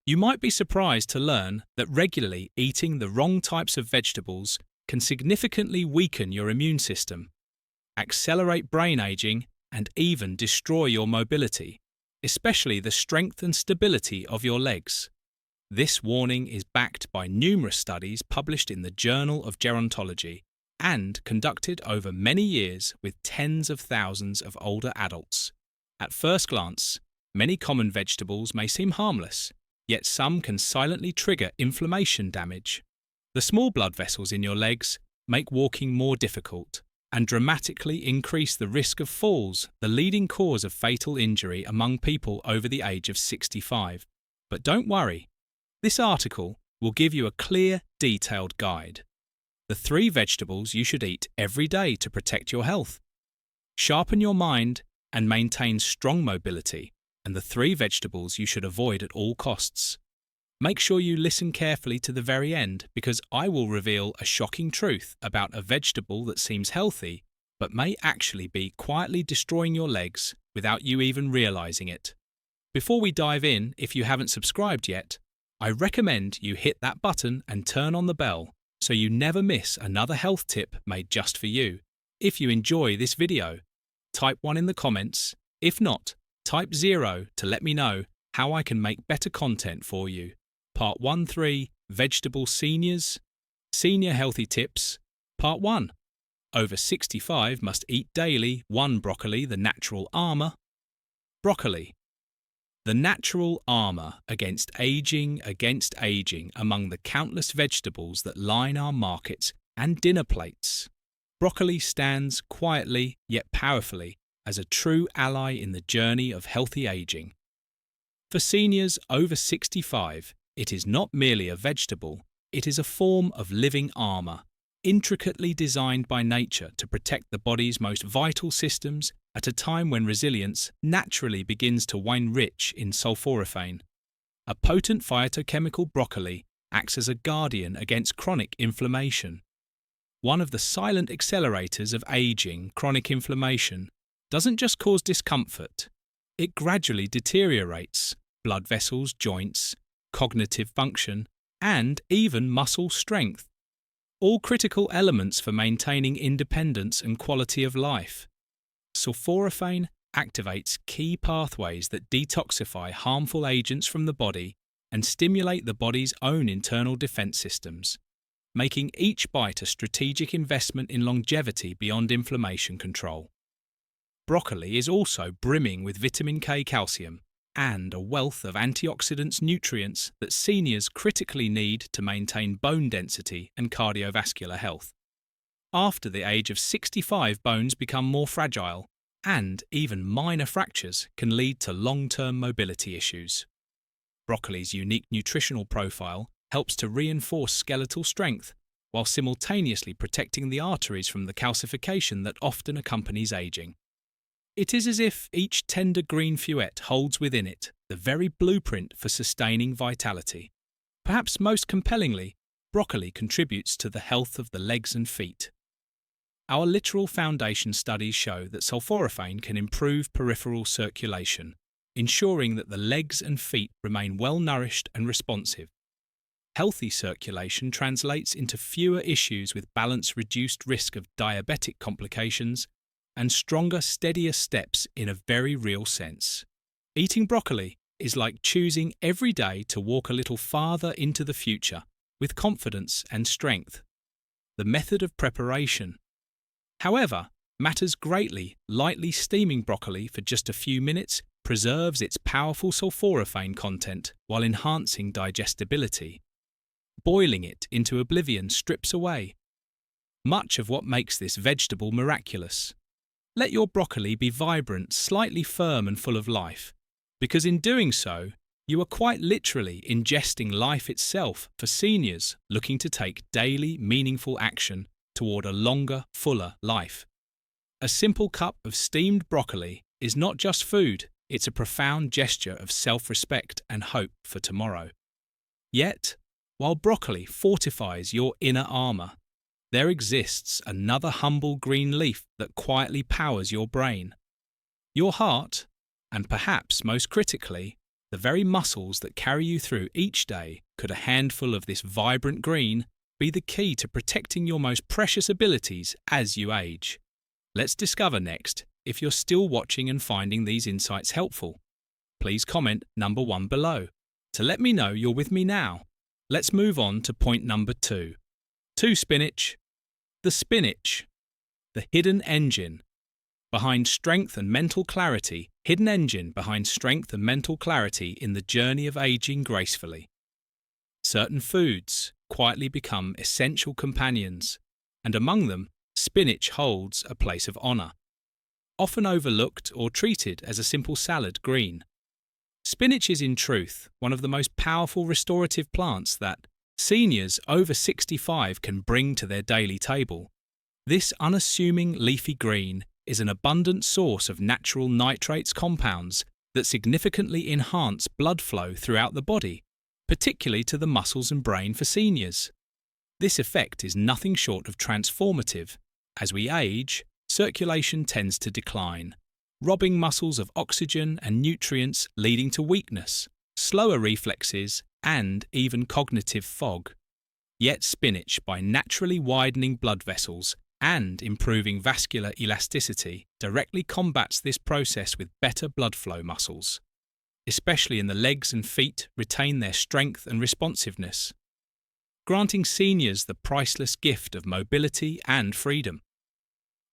You might be surprised to learn that regularly eating the wrong types of vegetables can significantly weaken your immune system, accelerate brain aging, and even destroy your mobility, especially the strength and stability of your legs. This warning is backed by numerous studies published in the Journal of Gerontology and conducted over many years with tens of thousands of older adults. At first glance, many common vegetables may seem harmless, yet some can silently trigger inflammation damage. The small blood vessels in your legs make walking more difficult and dramatically increase the risk of falls, the leading cause of fatal injury among people over the age of 65. But don't worry, this article will give you a clear, detailed guide. The 3 vegetables you should eat every day to protect your health, sharpen your mind, and maintain strong mobility, and the 3 vegetables you should avoid at all costs. Make sure you listen carefully to the very end, because I will reveal a shocking truth about a vegetable that seems healthy but may actually be quietly destroying your legs without you even realizing it. Before we dive in, if you haven't subscribed yet, I recommend you hit that button and turn on the bell so you never miss another health tip made just for you. If you enjoy this video, type 1 in the comments. If not, type 0 to let me know how I can make better content for you. Part 1-3 Vegetable Seniors Senior Healthy Tips. Part 1 Over 65 must eat daily 1 broccoli, the natural armor. Broccoli, the natural armor against aging among the countless vegetables that line our markets and dinner plates. Broccoli stands quietly yet powerfully as a true ally in the journey of healthy aging. For seniors over 65, it is not merely a vegetable, it is a form of living armor, intricately designed by nature to protect the body's most vital systems at a time when resilience naturally begins to wane rich in sulforaphane. A potent phytochemical, broccoli acts as a guardian against chronic inflammation. One of the silent accelerators of aging. Chronic inflammation doesn't just cause discomfort, it gradually deteriorates blood vessels, joints, cognitive function, and even muscle strength. All critical elements for maintaining independence and quality of life. Sulforaphane activates key pathways that detoxify harmful agents from the body and stimulate the body's own internal defense systems, making each bite a strategic investment in longevity beyond inflammation control. Broccoli is also brimming with vitamin K, calcium, and a wealth of antioxidants, nutrients that seniors critically need to maintain bone density and cardiovascular health. After the age of 65, bones become more fragile, and even minor fractures can lead to long-term mobility issues. Broccoli's unique nutritional profile helps to reinforce skeletal strength while simultaneously protecting the arteries from the calcification that often accompanies aging. It is as if each tender green feuette holds within it the very blueprint for sustaining vitality. Perhaps most compellingly, broccoli contributes to the health of the legs and feet. Our literal foundation studies show that sulforaphane can improve peripheral circulation, ensuring that the legs and feet remain well nourished and responsive. Healthy circulation translates into fewer issues with balance, reduced risk of diabetic complications, and stronger, steadier steps in a very real sense. Eating broccoli is like choosing every day to walk a little farther into the future with confidence and strength. The method of preparation, however, matters greatly. Lightly steaming broccoli for just a few minutes preserves its powerful sulforaphane content while enhancing digestibility. Boiling it into oblivion strips away much of what makes this vegetable miraculous. Let your broccoli be vibrant, slightly firm and full of life, because in doing so, you are quite literally ingesting life itself for seniors looking to take daily, meaningful action toward a longer, fuller life. A simple cup of steamed broccoli is not just food, it's a profound gesture of self-respect and hope for tomorrow. Yet, while broccoli fortifies your inner armor, there exists another humble green leaf that quietly powers your brain, your heart, and perhaps most critically, The very muscles that carry you through each day, could a handful of this vibrant green be the key to protecting your most precious abilities as you age. Let's discover next if you're still watching and finding these insights helpful. Please comment number 1 below to let me know you're with me now. Let's move on to point number 2. 2 spinach. The spinach, the hidden engine behind strength and mental clarity, hidden engine behind strength and mental clarity in the journey of aging gracefully. Certain foods quietly become essential companions, and among them, spinach holds a place of honour. Often overlooked or treated as a simple salad green, spinach is in truth one of the most powerful restorative plants that seniors over 65 can bring to their daily table. This unassuming leafy green is an abundant source of natural nitrates compounds that significantly enhance blood flow throughout the body, particularly to the muscles and brain for seniors. This effect is nothing short of transformative. As we age, circulation tends to decline, robbing muscles of oxygen and nutrients, leading to weakness, slower reflexes, and even cognitive fog. Yet spinach, by naturally widening blood vessels and improving vascular elasticity, directly combats this process with better blood flow. Muscles, especially in the legs and feet, retain their strength and responsiveness, granting seniors the priceless gift of mobility and freedom.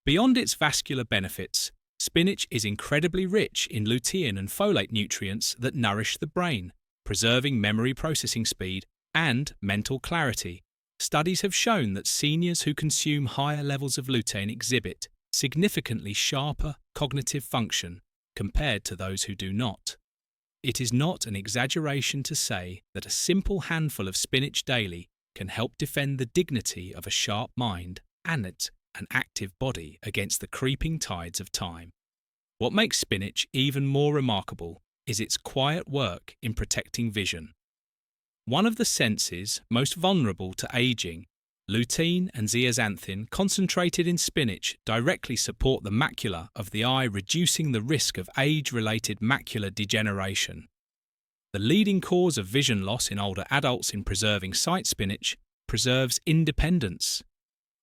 Beyond its vascular benefits, spinach is incredibly rich in lutein and folate nutrients that nourish the brain, preserving memory processing speed and mental clarity. Studies have shown that seniors who consume higher levels of lutein exhibit significantly sharper cognitive function compared to those who do not. It is not an exaggeration to say that a simple handful of spinach daily can help defend the dignity of a sharp mind and an active body against the creeping tides of time. What makes spinach even more remarkable is its quiet work in protecting vision. One of the senses most vulnerable to aging, lutein and zeaxanthin concentrated in spinach directly support the macula of the eye, reducing the risk of age-related macular degeneration. The leading cause of vision loss in older adults in preserving sight, spinach preserves independence.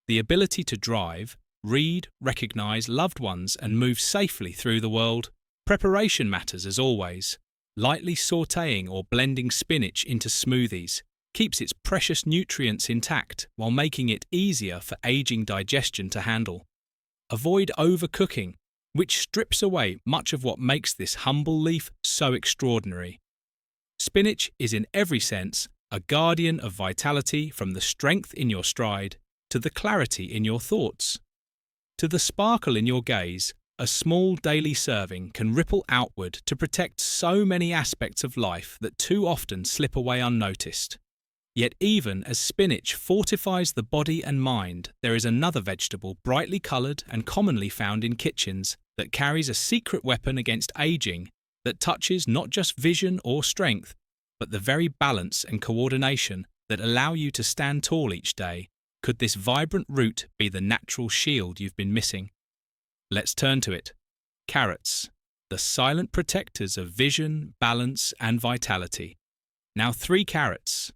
The ability to drive, read, recognize loved ones, and move safely through the world. Preparation matters as always. Lightly sautéing or blending spinach into smoothies keeps its precious nutrients intact while making it easier for aging digestion to handle. Avoid overcooking, which strips away much of what makes this humble leaf so extraordinary. Spinach is in every sense a guardian of vitality, from the strength in your stride to the clarity in your thoughts. To the sparkle in your gaze, a small daily serving can ripple outward to protect so many aspects of life that too often slip away unnoticed. Yet even as spinach fortifies the body and mind, there is another vegetable brightly coloured and commonly found in kitchens that carries a secret weapon against aging that touches not just vision or strength, but the very balance and coordination that allow you to stand tall each day. Could this vibrant root be the natural shield you've been missing? Let's turn to it. Carrots, the silent protectors of vision, balance, and vitality. Now 3 carrots,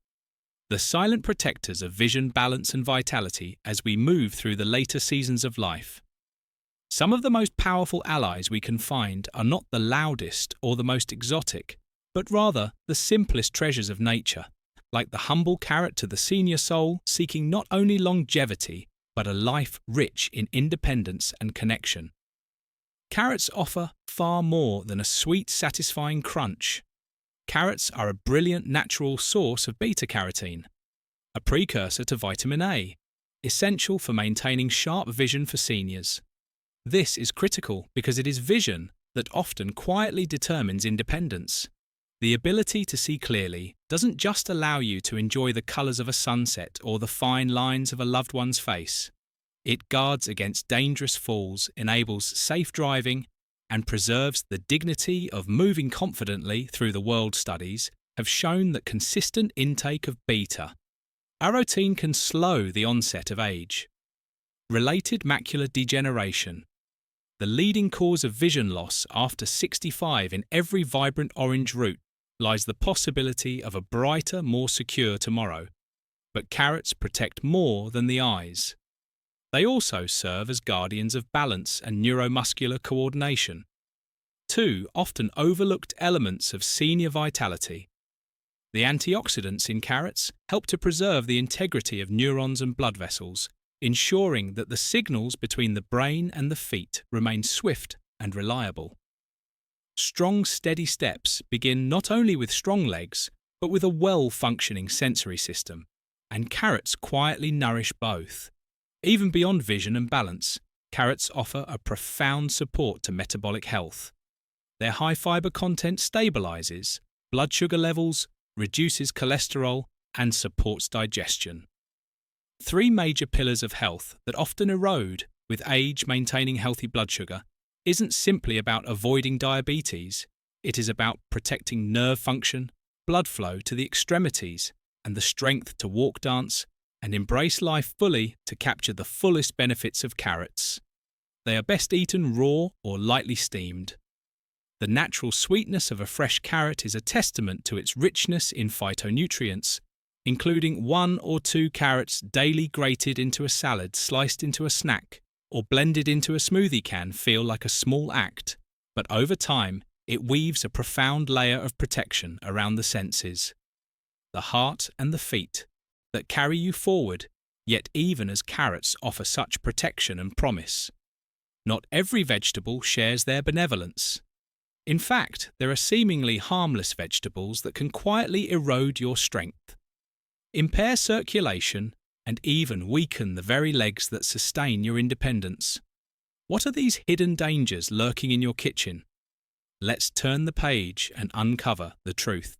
the silent protectors of vision, balance, and vitality as we move through the later seasons of life. Some of the most powerful allies we can find are not the loudest or the most exotic, but rather the simplest treasures of nature, like the humble carrot to the senior soul seeking not only longevity, but a life rich in independence and connection. Carrots offer far more than a sweet, satisfying crunch. Carrots are a brilliant natural source of beta-carotene, a precursor to vitamin A, essential for maintaining sharp vision for seniors. This is critical because it is vision that often quietly determines independence. The ability to see clearly doesn't just allow you to enjoy the colours of a sunset or the fine lines of a loved one's face. It guards against dangerous falls, enables safe driving, and preserves the dignity of moving confidently through the world. Studies have shown that consistent intake of beta-carotene can slow the onset of age. Related macular degeneration, the leading cause of vision loss after 65 in every vibrant orange root, lies the possibility of a brighter, more secure tomorrow. But carrots protect more than the eyes. They also serve as guardians of balance and neuromuscular coordination, two often overlooked elements of senior vitality. The antioxidants in carrots help to preserve the integrity of neurons and blood vessels, ensuring that the signals between the brain and the feet remain swift and reliable. Strong, steady steps begin not only with strong legs, but with a well-functioning sensory system, and carrots quietly nourish both. Even beyond vision and balance, carrots offer a profound support to metabolic health. Their high fiber content stabilizes blood sugar levels, reduces cholesterol, and supports digestion. Three major pillars of health that often erode with age. Maintaining healthy blood sugar isn't simply about avoiding diabetes, it is about protecting nerve function, blood flow to the extremities, and the strength to walk, dance, and embrace life fully to capture the fullest benefits of carrots. They are best eaten raw or lightly steamed. The natural sweetness of a fresh carrot is a testament to its richness in phytonutrients, including 1 or 2 carrots daily grated into a salad, sliced into a snack, or blended into a smoothie can feel like a small act, but over time it weaves a profound layer of protection around the senses, the heart and the feet, that carry you forward, yet even as carrots offer such protection and promise, not every vegetable shares their benevolence. In fact, there are seemingly harmless vegetables that can quietly erode your strength, impair circulation, and even weaken the very legs that sustain your independence. What are these hidden dangers lurking in your kitchen? Let's turn the page and uncover the truth.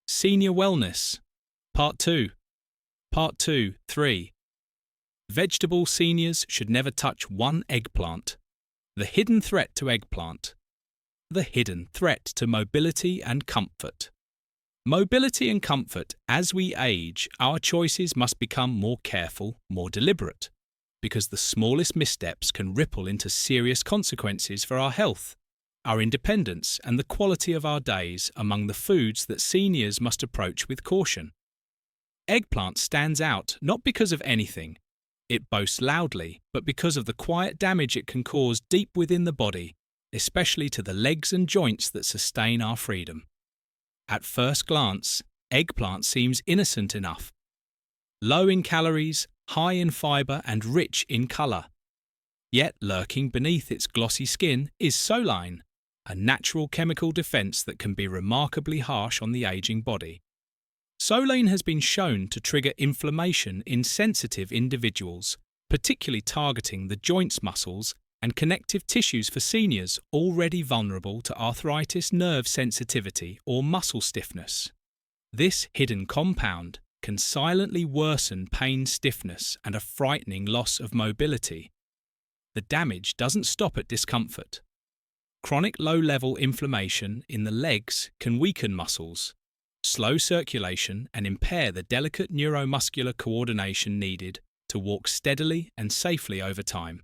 Senior Wellness, Part 2. Part 2, 3. Vegetable seniors should never touch one eggplant. The hidden threat to eggplant. The hidden threat to mobility and comfort. Mobility and comfort. As we age, our choices must become more careful, more deliberate, because the smallest missteps can ripple into serious consequences for our health, our independence, and the quality of our days. Among the foods that seniors must approach with caution, eggplant stands out not because of anything it boasts loudly, but because of the quiet damage it can cause deep within the body, especially to the legs and joints that sustain our freedom. At first glance, eggplant seems innocent enough. Low in calories, high in fiber, and rich in colour. Yet lurking beneath its glossy skin is soline, a natural chemical defence that can be remarkably harsh on the aging body. Soline has been shown to trigger inflammation in sensitive individuals, particularly targeting the joints, muscles, and connective tissues for seniors already vulnerable to arthritis, nerve sensitivity, or muscle stiffness. This hidden compound can silently worsen pain, stiffness, and a frightening loss of mobility. The damage doesn't stop at discomfort. Chronic low-level inflammation in the legs can weaken muscles, slow circulation, and impair the delicate neuromuscular coordination needed to walk steadily and safely over time.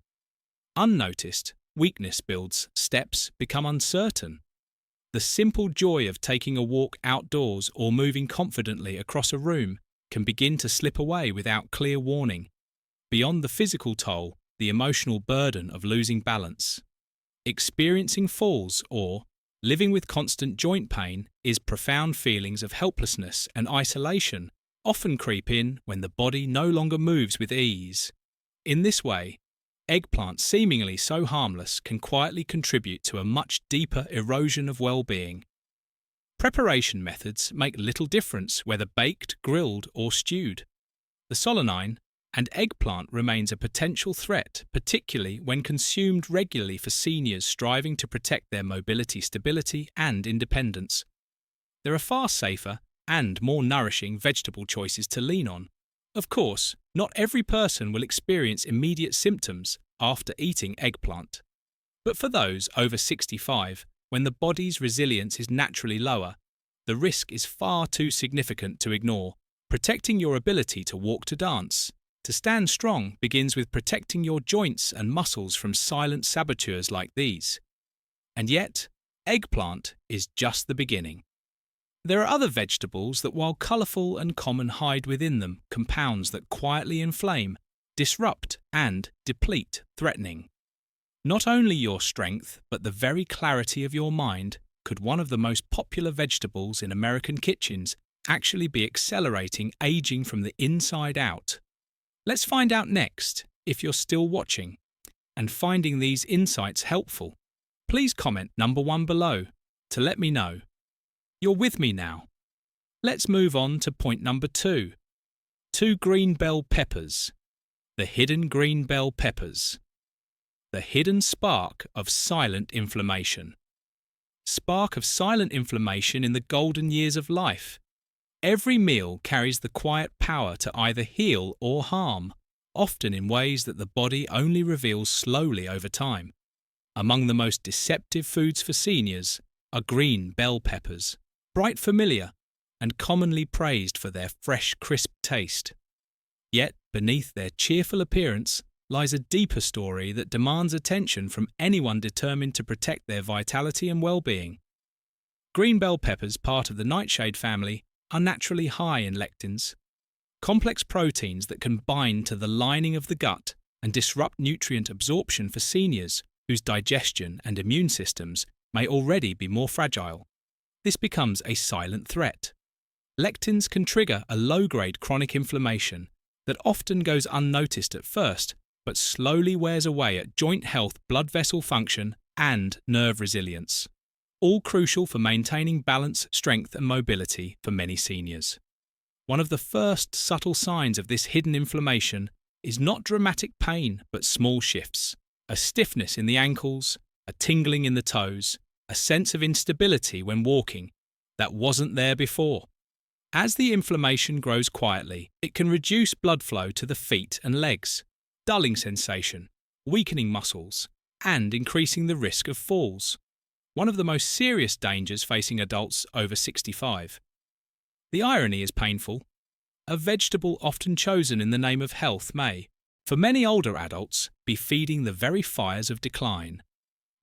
Unnoticed, weakness builds, steps become uncertain. The simple joy of taking a walk outdoors or moving confidently across a room can begin to slip away without clear warning. Beyond the physical toll, the emotional burden of losing balance. Experiencing falls or living with constant joint pain is profound. Feelings of helplessness and isolation often creep in when the body no longer moves with ease. In this way, eggplant, seemingly so harmless, can quietly contribute to a much deeper erosion of well-being. Preparation methods make little difference whether baked, grilled, or stewed. The solanine and eggplant remains a potential threat, particularly when consumed regularly for seniors striving to protect their mobility, stability, and independence. There are far safer and more nourishing vegetable choices to lean on. Of course, not every person will experience immediate symptoms after eating eggplant. But for those over 65, when the body's resilience is naturally lower, the risk is far too significant to ignore. Protecting your ability to walk, to dance, to stand strong begins with protecting your joints and muscles from silent saboteurs like these. And yet, eggplant is just the beginning. There are other vegetables that, while colourful and common, hide within them compounds that quietly inflame, disrupt, and deplete, threatening not only your strength, but the very clarity of your mind. Could one of the most popular vegetables in American kitchens actually be accelerating aging from the inside out? Let's find out next. If you're still watching and finding these insights helpful, please comment number 1 below to let me know you're with me now. Let's move on to point number 2. 2 green bell peppers. The hidden green bell peppers. The hidden spark of silent inflammation. Spark of silent inflammation in the golden years of life. Every meal carries the quiet power to either heal or harm, often in ways that the body only reveals slowly over time. Among the most deceptive foods for seniors are green bell peppers, bright familiar, and commonly praised for their fresh, crisp taste. Yet, beneath their cheerful appearance lies a deeper story that demands attention from anyone determined to protect their vitality and well-being. Green bell peppers, part of the nightshade family, are naturally high in lectins, complex proteins that can bind to the lining of the gut and disrupt nutrient absorption for seniors whose digestion and immune systems may already be more fragile. This becomes a silent threat. Lectins can trigger a low-grade chronic inflammation that often goes unnoticed at first, but slowly wears away at joint health, blood vessel function, and nerve resilience, all crucial for maintaining balance, strength, and mobility for many seniors. One of the first subtle signs of this hidden inflammation is not dramatic pain, but small shifts, a stiffness in the ankles, a tingling in the toes, a sense of instability when walking that wasn't there before. As the inflammation grows quietly, it can reduce blood flow to the feet and legs, dulling sensation, weakening muscles, and increasing the risk of falls, one of the most serious dangers facing adults over 65. The irony is painful. A vegetable often chosen in the name of health may, for many older adults, be feeding the very fires of decline.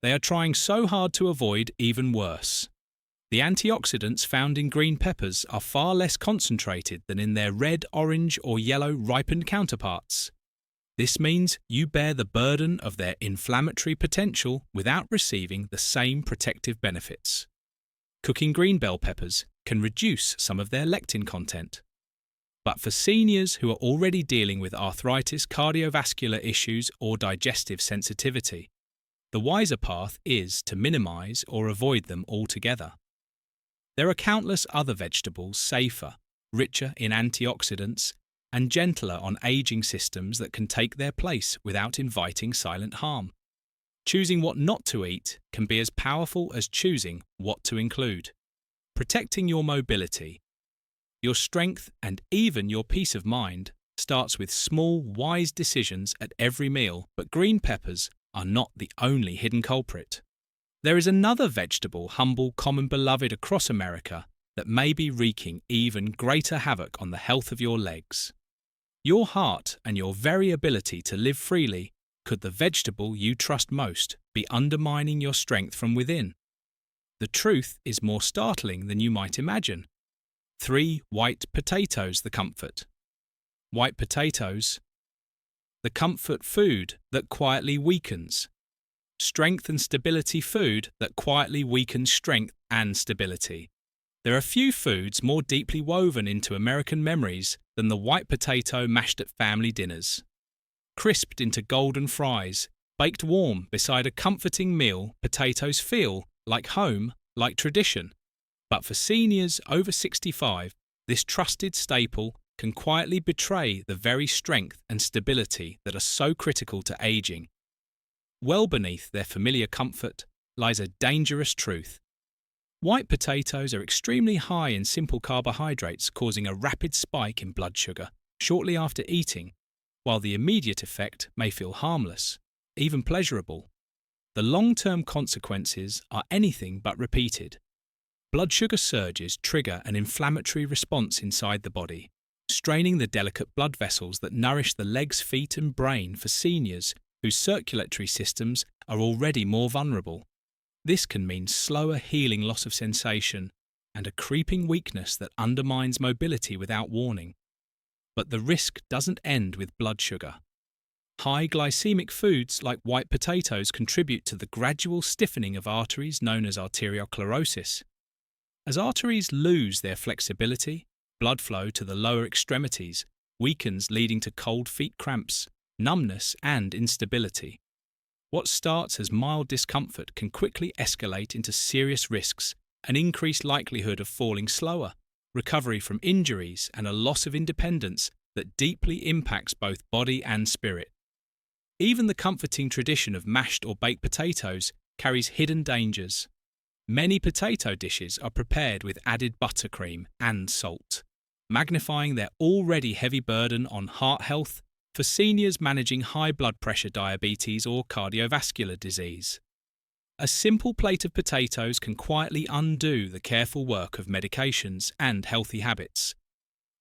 They are trying so hard to avoid even worse. The antioxidants found in green peppers are far less concentrated than in their red, orange, or yellow ripened counterparts. This means you bear the burden of their inflammatory potential without receiving the same protective benefits. Cooking green bell peppers can reduce some of their lectin content. But for seniors who are already dealing with arthritis, cardiovascular issues, or digestive sensitivity, the wiser path is to minimize or avoid them altogether. There are countless other vegetables safer, richer in antioxidants, and gentler on aging systems that can take their place without inviting silent harm. Choosing what not to eat can be as powerful as choosing what to include. Protecting your mobility, your strength, and even your peace of mind starts with small, wise decisions at every meal, but green peppers are not the only hidden culprit. There is another vegetable, humble, common, beloved across America, that may be wreaking even greater havoc on the health of your legs. Your heart and your very ability to live freely. Could the vegetable you trust most be undermining your strength from within? The truth is more startling than you might imagine. 3 white potatoes, the comfort. White potatoes, the comfort food that quietly weakens. Strength and stability food that quietly weakens strength and stability. There are few foods more deeply woven into American memories than the white potato mashed at family dinners. Crisped into golden fries, baked warm beside a comforting meal, potatoes feel like home, like tradition. But for seniors over 65, this trusted staple can quietly betray the very strength and stability that are so critical to aging. Well beneath their familiar comfort lies a dangerous truth. White potatoes are extremely high in simple carbohydrates, causing a rapid spike in blood sugar shortly after eating. While the immediate effect may feel harmless, even pleasurable, the long-term consequences are anything but repeated. Blood sugar surges trigger an inflammatory response inside the body, straining the delicate blood vessels that nourish the legs, feet, and brain for seniors whose circulatory systems are already more vulnerable. This can mean slower healing, loss of sensation, and a creeping weakness that undermines mobility without warning. But the risk doesn't end with blood sugar. High glycemic foods like white potatoes contribute to the gradual stiffening of arteries known as arteriosclerosis. As arteries lose their flexibility, blood flow to the lower extremities weakens, leading to cold feet cramps, numbness, and instability. What starts as mild discomfort can quickly escalate into serious risks, an increased likelihood of falling slower, recovery from injuries, and a loss of independence that deeply impacts both body and spirit. Even the comforting tradition of mashed or baked potatoes carries hidden dangers. Many potato dishes are prepared with added buttercream and salt, magnifying their already heavy burden on heart health for seniors managing high blood pressure, diabetes, or cardiovascular disease. A simple plate of potatoes can quietly undo the careful work of medications and healthy habits.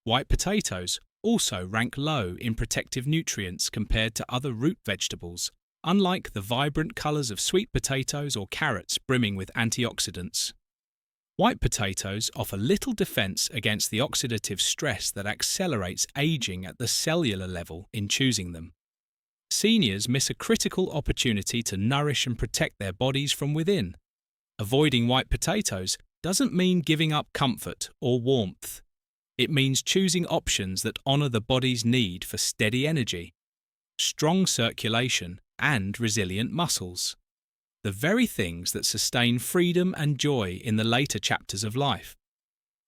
White potatoes also rank low in protective nutrients compared to other root vegetables, unlike the vibrant colours of sweet potatoes or carrots brimming with antioxidants. White potatoes offer little defense against the oxidative stress that accelerates aging at the cellular level in choosing them. Seniors miss a critical opportunity to nourish and protect their bodies from within. Avoiding white potatoes doesn't mean giving up comfort or warmth. It means choosing options that honour the body's need for steady energy, strong circulation, and resilient muscles. The very things that sustain freedom and joy in the later chapters of life.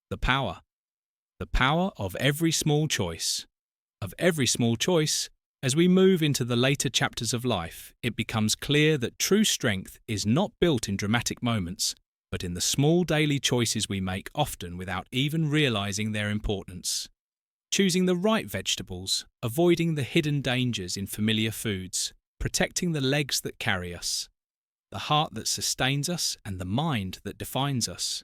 The power of every small choice. Of every small choice, as we move into the later chapters of life, it becomes clear that true strength is not built in dramatic moments, but in the small daily choices we make, often without even realizing their importance. Choosing the right vegetables, avoiding the hidden dangers in familiar foods, protecting the legs that carry us, the heart that sustains us, and the mind that defines us.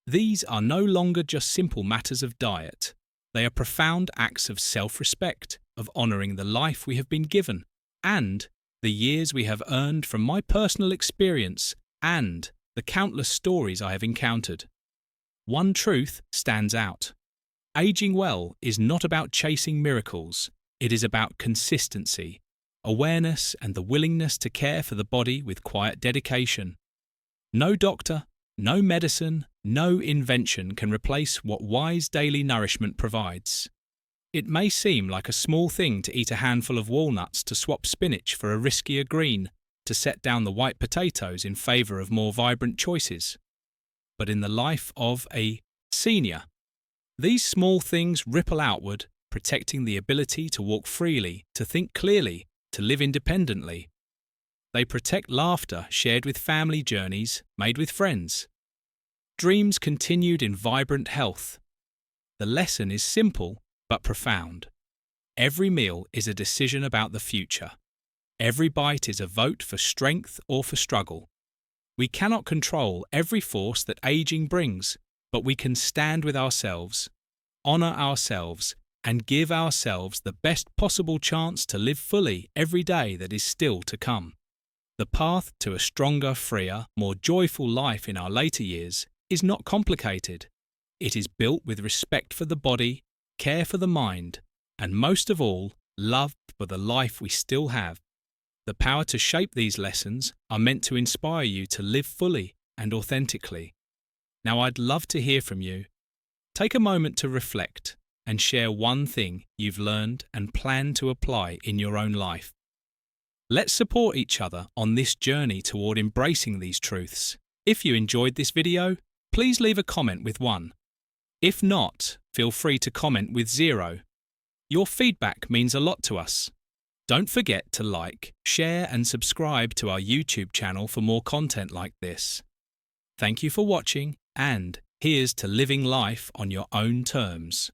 These are no longer just simple matters of diet. They are profound acts of self-respect, of honouring the life we have been given, and the years we have earned from my personal experience and the countless stories I have encountered. One truth stands out. Aging well is not about chasing miracles. It is about consistency, awareness, and the willingness to care for the body with quiet dedication. No doctor, no medicine, no invention can replace what wise daily nourishment provides. It may seem like a small thing to eat a handful of walnuts, to swap spinach for a riskier green, to set down the white potatoes in favour of more vibrant choices. But in the life of a senior, these small things ripple outward, protecting the ability to walk freely, to think clearly, to live independently. They protect laughter shared with family, journeys made with friends, dreams continued in vibrant health. The lesson is simple but profound. Every meal is a decision about the future. Every bite is a vote for strength or for struggle. We cannot control every force that aging brings, but we can stand with ourselves, honour ourselves, and give ourselves the best possible chance to live fully every day that is still to come. The path to a stronger, freer, more joyful life in our later years is not complicated. It is built with respect for the body, care for the mind, and most of all, love for the life we still have. The power to shape these lessons are meant to inspire you to live fully and authentically. Now, I'd love to hear from you. Take a moment to reflect and share one thing you've learned and plan to apply in your own life. Let's support each other on this journey toward embracing these truths. If you enjoyed this video, please leave a comment with 1. If not, feel free to comment with 0. Your feedback means a lot to us. Don't forget to like, share, and subscribe to our YouTube channel for more content like this. Thank you for watching, and here's to living life on your own terms.